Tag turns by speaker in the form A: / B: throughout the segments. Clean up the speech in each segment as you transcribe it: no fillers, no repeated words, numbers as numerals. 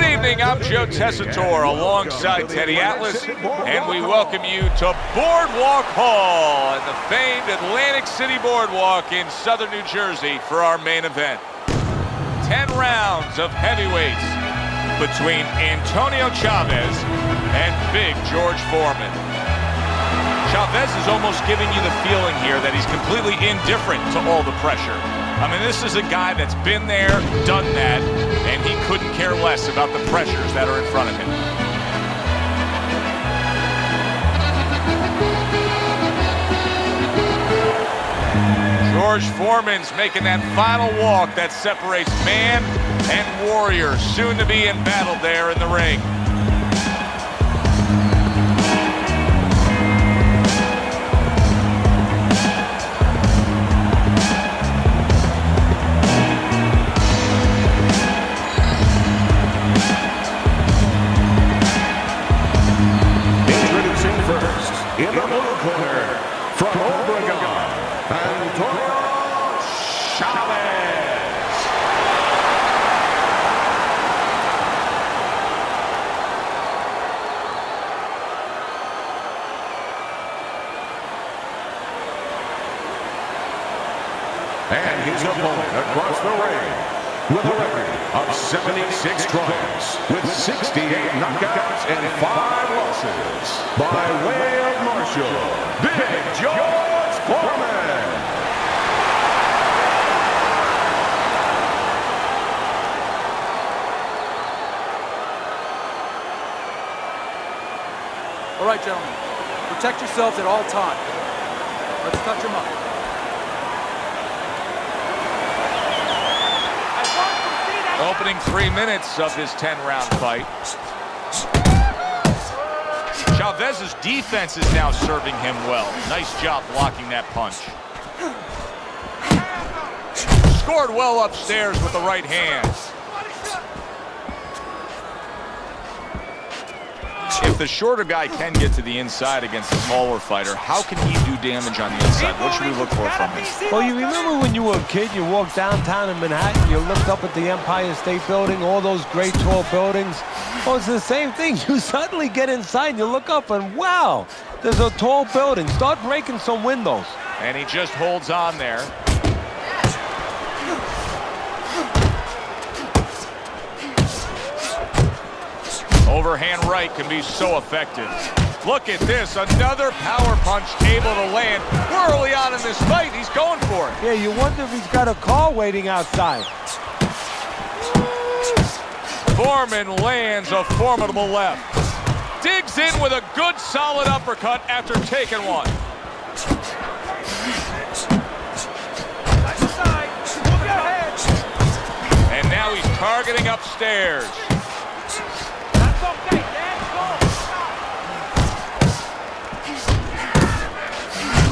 A: Good evening, I'm Joe Tessitore alongside Teddy Atlas, and we welcome you to Boardwalk Hall and the famed Atlantic City Boardwalk in southern New Jersey for our main event. 10 rounds of heavyweights between Antonio Chavez and Big George Foreman. Chavez is almost giving you the feeling here that he's completely indifferent to all the pressure. I mean, this is a guy that's been there, done that, and he couldn't care less about the pressures that are in front of him. George Foreman's making that final walk that separates man and warrior, soon to be in battle there in the ring.
B: In the blue corner, from Oregon, Antonio Chavez. And his opponent across the ring, with a record of 76 triumphs, with 68 knockouts and 5 losses, by way of Marshall, Big George Foreman.
C: All right, gentlemen, protect yourselves at all times. Let's touch him up.
A: Opening 3 minutes of this 10-round fight. Chavez's defense is now serving him well. Nice job blocking that punch. Scored well upstairs with the right hand. If the shorter guy can get to the inside against the taller fighter, how can he do damage on the inside? What should we look for from him?
D: Well, you remember when you were a kid, you walked downtown in Manhattan, you looked up at the Empire State Building, all those great tall buildings. Well, it's the same thing. You suddenly get inside, you look up, and wow, there's a tall building. Start breaking some windows.
A: And he just holds on there. Overhand right can be so effective. Look at this, another power punch able to land. Early on in this fight, he's going for it.
D: Yeah, you wonder if he's got a car waiting outside.
A: Foreman lands a formidable left. Digs in with a good solid uppercut after taking one. And now he's targeting upstairs.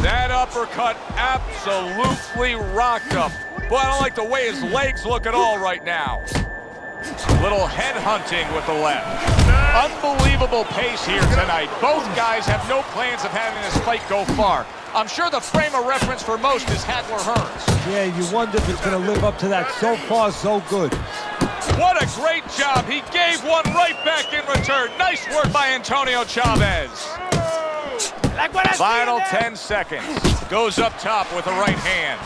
A: That uppercut absolutely rocked him. Boy, I don't like the way his legs look at all right now. Little head hunting with the left. Unbelievable pace here tonight. Both guys have no plans of having this fight go far. I'm sure the frame of reference for most is Hagler Hearns.
D: Yeah, you wonder if it's going to live up to that. So far, so good.
A: What a great job. He gave one right back in return. Nice work by Antonio Chavez. Final 10 seconds. Goes up top with the right hand.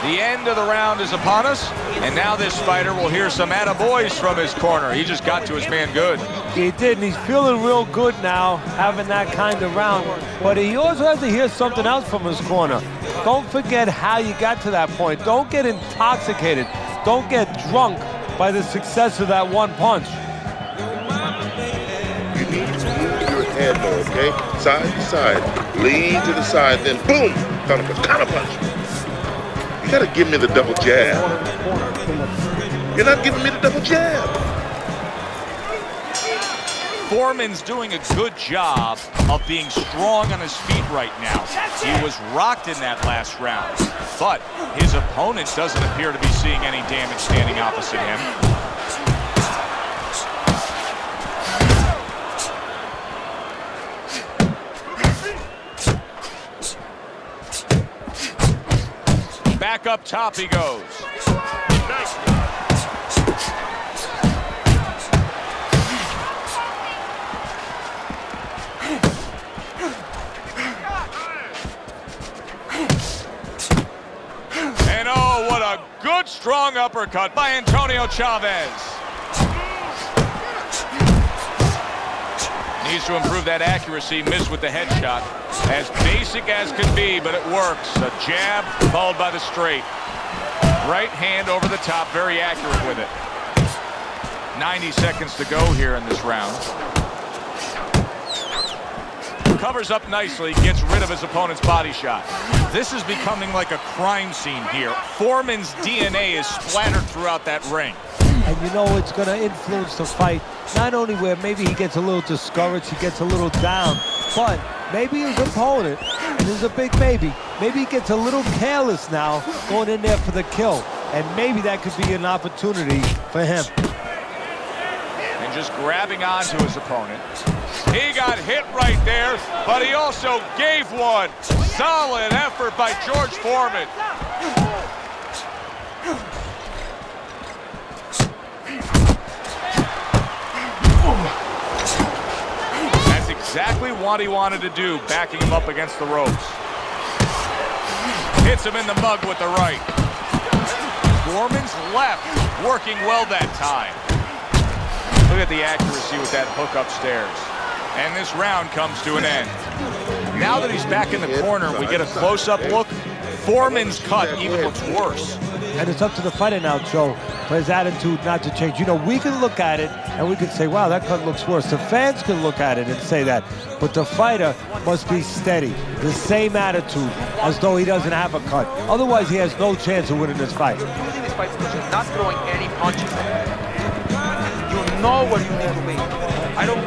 A: The end of the round is upon us, and now this fighter will hear some attaboys from his corner. He just got to his man good.
D: He did, and he's feeling real good now, having that kind of round. But he also has to hear something else from his corner. Don't forget how you got to that point. Don't get intoxicated. Don't get drunk by the success of that one punch.
E: You need to move your head more, okay? Side to side. Lean to the side, then boom! Counter punch. You gotta give me the double jab. You're not giving me the double jab.
A: Foreman's doing a good job of being strong on his feet right now. He was rocked in that last round, but his opponent doesn't appear to be seeing any damage standing opposite him. Back up top he goes. a good, strong uppercut by Antonio Chavez. Needs to improve that accuracy. Missed with the headshot. As basic as can be, but it works. A jab followed by the straight. Right hand over the top, very accurate with it. 90 seconds to go here in this round. Covers up nicely, gets rid of his opponent's body shot. This is becoming like a crime scene here. Foreman's DNA is splattered throughout that ring.
D: And you know it's going to influence the fight, not only where maybe he gets a little discouraged, he gets a little down, but maybe his opponent, and this is a big maybe he gets a little careless now going in there for the kill. And maybe that could be an opportunity for him.
A: And just grabbing onto his opponent. He got hit right there, but he also gave one. Solid effort by George Foreman. That's exactly what he wanted to do, backing him up against the ropes. Hits him in the mug with the right. Foreman's left working well that time. Look at the accuracy with that hook upstairs. And this round comes to an end. Now that he's back in the corner, we get a close-up look. Foreman's cut even looks worse.
D: And it's up to the fighter now, Joe, for his attitude not to change. You know, we can look at it and we can say, wow, that cut looks worse. The fans can look at it and say that. But the fighter must be steady, the same attitude, as though he doesn't have a cut. Otherwise, he has no chance of winning this fight.
C: Losing this fight because you're not throwing any punches. You know where you need to be. I don't...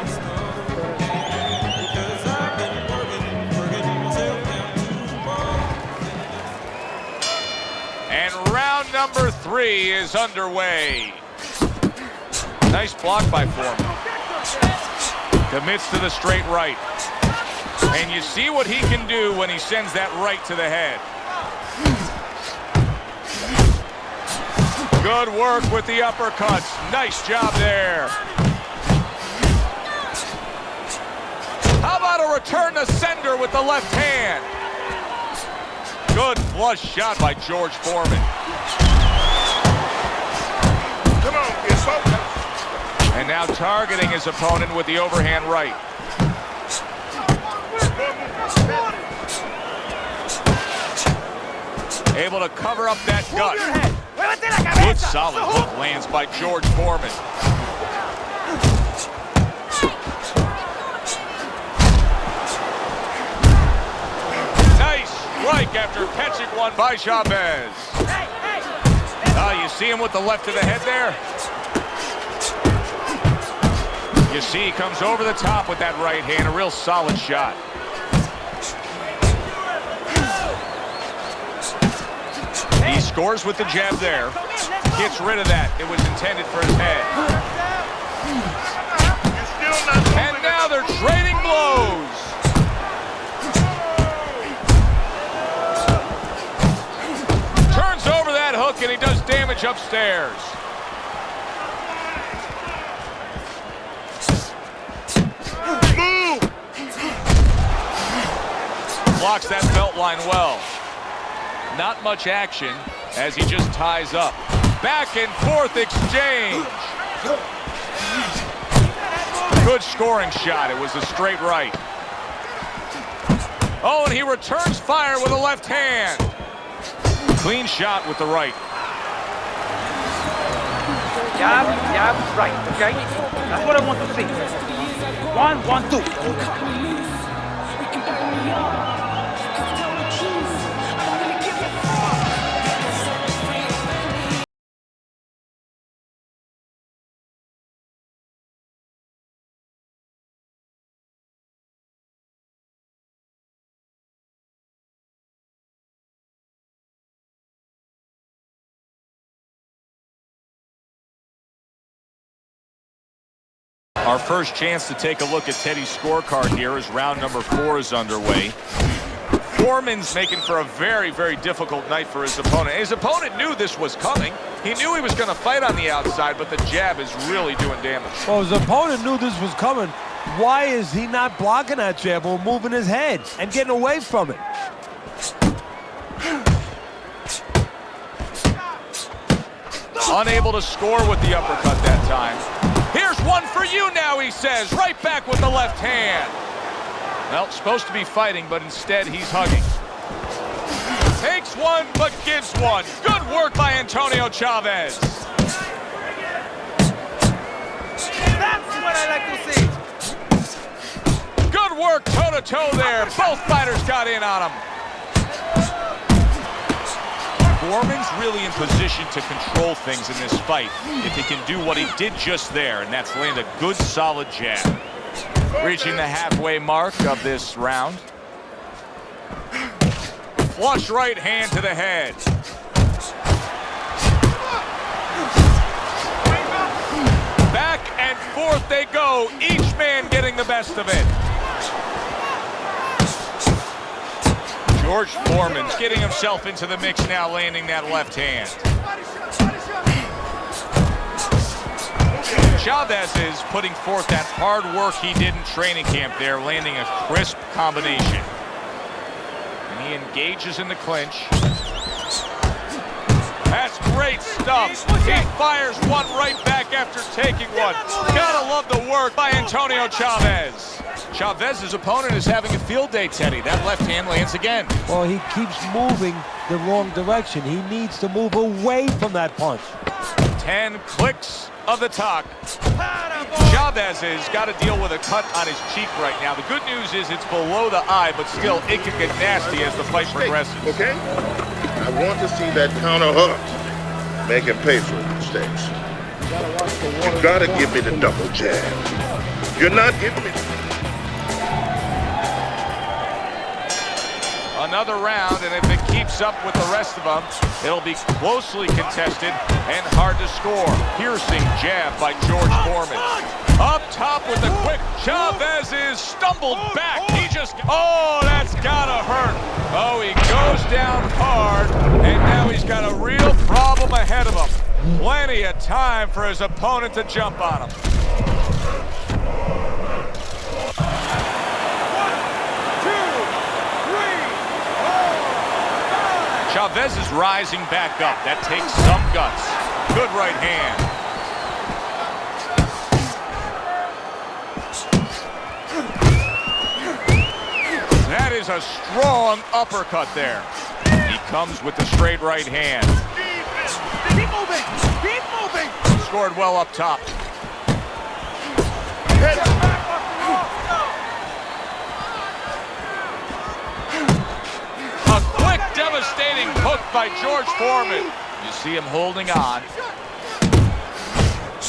A: And round number 3 is underway. Nice block by Foreman. Commits to the straight right. And you see what he can do when he sends that right to the head. Good work with the uppercuts. Nice job there. How about a return to sender with the left hand? Good flush shot by George Foreman.
E: Come on, kid, focus.
A: And now targeting his opponent with the overhand right. Able to cover up that gut. Good solid hook lands by George Foreman. Nice strike after catching one by Chavez. You see him with the left of the head there? You see he comes over the top with that right hand, a real solid shot. He scores with the jab there. Gets rid of that. It was intended for his head. And now they're trading blows. Turns over that hook and he does damage upstairs. Blocks that belt line well. Not much action as he just ties up. Back and forth exchange. Good scoring shot. It was a straight right. Oh, and he returns fire with a left hand. Clean shot with the right.
C: Jab, jab, right, okay? That's what I want to see. 1, 1, 2.
A: Our first chance to take a look at Teddy's scorecard here as round number 4 is underway. Foreman's making for a very, very difficult night for his opponent. His opponent knew this was coming. He knew he was going to fight on the outside, but the jab is really doing damage.
D: Well, his opponent knew this was coming. Why is he not blocking that jab or moving his head and getting away from it?
A: Unable to score with the uppercut that time. Here's one for you now, he says. Right back with the left hand. Well, supposed to be fighting, but instead he's hugging. Takes one, but gives one. Good work by Antonio Chavez.
C: That's what I like to see.
A: Good work toe-to-toe there. Both fighters got in on him. Foreman's really in position to control things in this fight if he can do what he did just there, and that's land a good, solid jab. Reaching the halfway mark of this round. Flush right hand to the head. Back and forth they go, each man getting the best of it. George Foreman's getting himself into the mix now, landing that left hand. Chavez is putting forth that hard work he did in training camp there, landing a crisp combination. And he engages in the clinch. That's great stuff. He fires one right back after taking one. Gotta love the work by Antonio Chavez. Chavez's opponent is having a field day, Teddy. That left hand lands again.
D: Well, he keeps moving the wrong direction. He needs to move away from that punch.
A: 10 clicks of the talk. Chavez has got to deal with a cut on his cheek right now. The good news is it's below the eye, but still it can get nasty as the fight progresses.
E: Okay? I want to see that counter hook. Make him pay for his mistakes. You gotta give me the double jab. You're not giving me.
A: Another round, and if it keeps up with the rest of them, it'll be closely contested and hard to score. Piercing jab by George Foreman. Up top with the quick. Chavez is stumbled back. He just, oh, that's gotta hurt. Oh, he goes down hard, and now he's got a real problem ahead of him. Plenty of time for his opponent to jump on him. Chavez is rising back up. That takes some guts. Good right hand. That is a strong uppercut there. He comes with the straight right hand.
C: Keep moving. Keep moving.
A: Scored well up top. A quick, devastating hook by George Foreman. You see him holding on.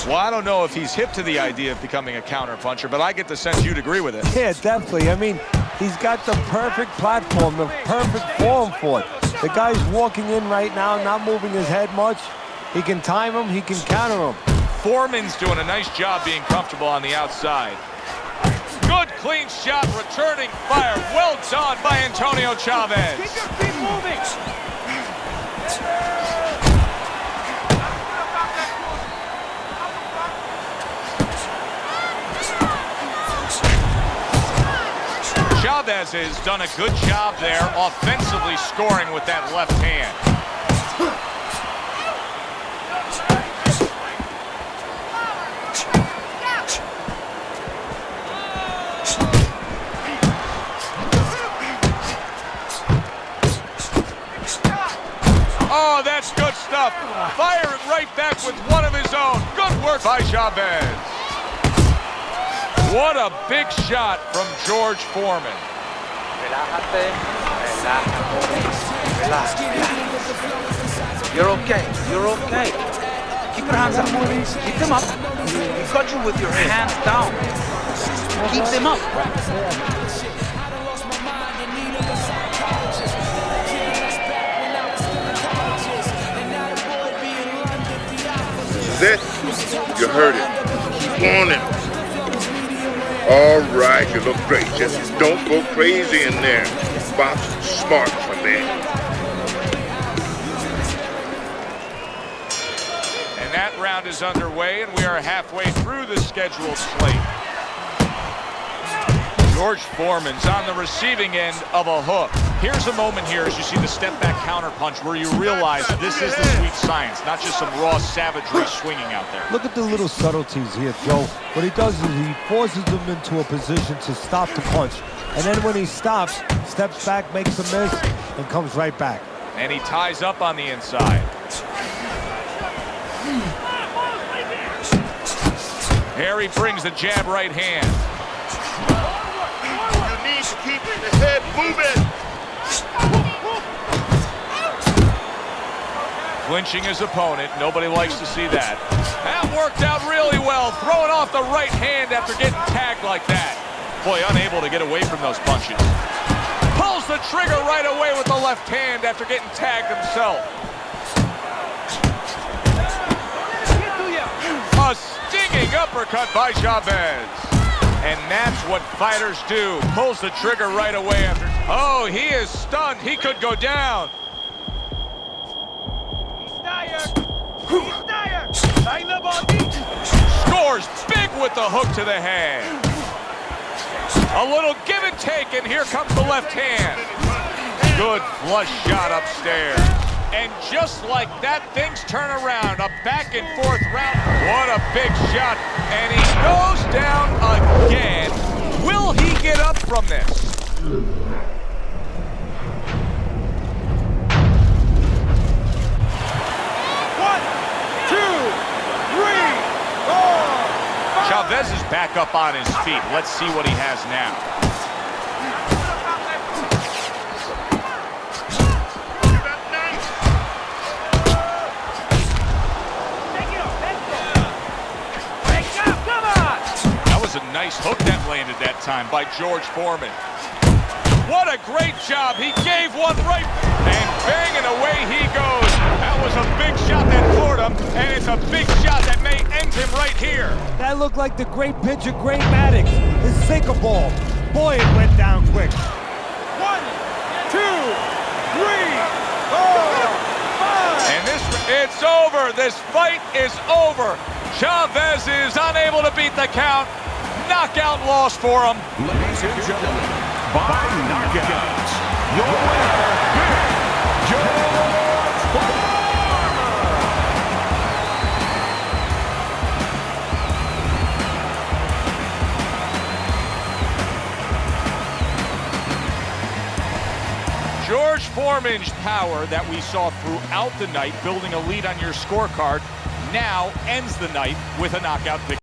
A: Well, I don't know if he's hip to the idea of becoming a counterpuncher, but I get the sense you'd agree with it.
D: Yeah, definitely. I mean, he's got the perfect platform, the perfect form for it. The guy's walking in right now, not moving his head much. He can time him, he can counter him.
A: Foreman's doing a nice job being comfortable on the outside. Good clean shot, returning fire. Well done by Antonio Chavez.
C: Keep your feet moving.
A: Chavez has done a good job there, offensively scoring with that left hand. Oh, that's good stuff. Fire it right back with one of his own. Good work by Chavez. What a big shot from George Foreman.
C: Relájate, relájate, relax, relax. You're okay, you're okay. Keep your hands up, keep them up. You've got you with your hands down. Keep them up.
E: This is it. You heard it. Keep on it. All right, you look great. Just don't go crazy in there. Box smart, my man.
A: And that round is underway, and we are halfway through the scheduled slate. George Foreman's on the receiving end of a hook. Here's a moment here as you see the step-back counter-punch where you realize this is the sweet science, not just some raw savagery swinging out there.
D: Look at the little subtleties here, Joe. What he does is he forces them into a position to stop the punch. And then when he stops, steps back, makes a miss, and comes right back.
A: And he ties up on the inside. Here he brings the jab right hand.
E: You need to keep the head moving.
A: Clinching his opponent. Nobody likes to see that. That worked out really well. Throwing off the right hand after getting tagged like that. Boy, unable to get away from those punches. Pulls the trigger right away with the left hand after getting tagged himself. A stinging uppercut by Chavez. And that's what fighters do. Pulls the trigger right away after. Oh, he is stunned. He could go down. Scores big with the hook to the hand. A little give and take, and here comes the left hand. Good flush shot upstairs. And just like that, things turn around. A back and forth round. What a big shot. And he goes down again. Will he get up from this? Chavez is back up on his feet. Let's see what he has now. That was a nice hook that landed that time by George Foreman. What a great job. He gave one right, and bang, and away he goes. That was a big shot that floored him, and it's a big shot that may end him right here.
D: That looked like the great pitcher, Great Maddox, his sinker ball. Boy, it went down quick.
A: 1, 2, 3, 4, 5. And it's over. This fight is over. Chavez is unable to beat the count. Knockout loss for him.
B: Ladies and gentlemen, by knockout, your winner, George Foreman.
A: George Foreman's power that we saw throughout the night, building a lead on your scorecard, now ends the night with a knockout victory.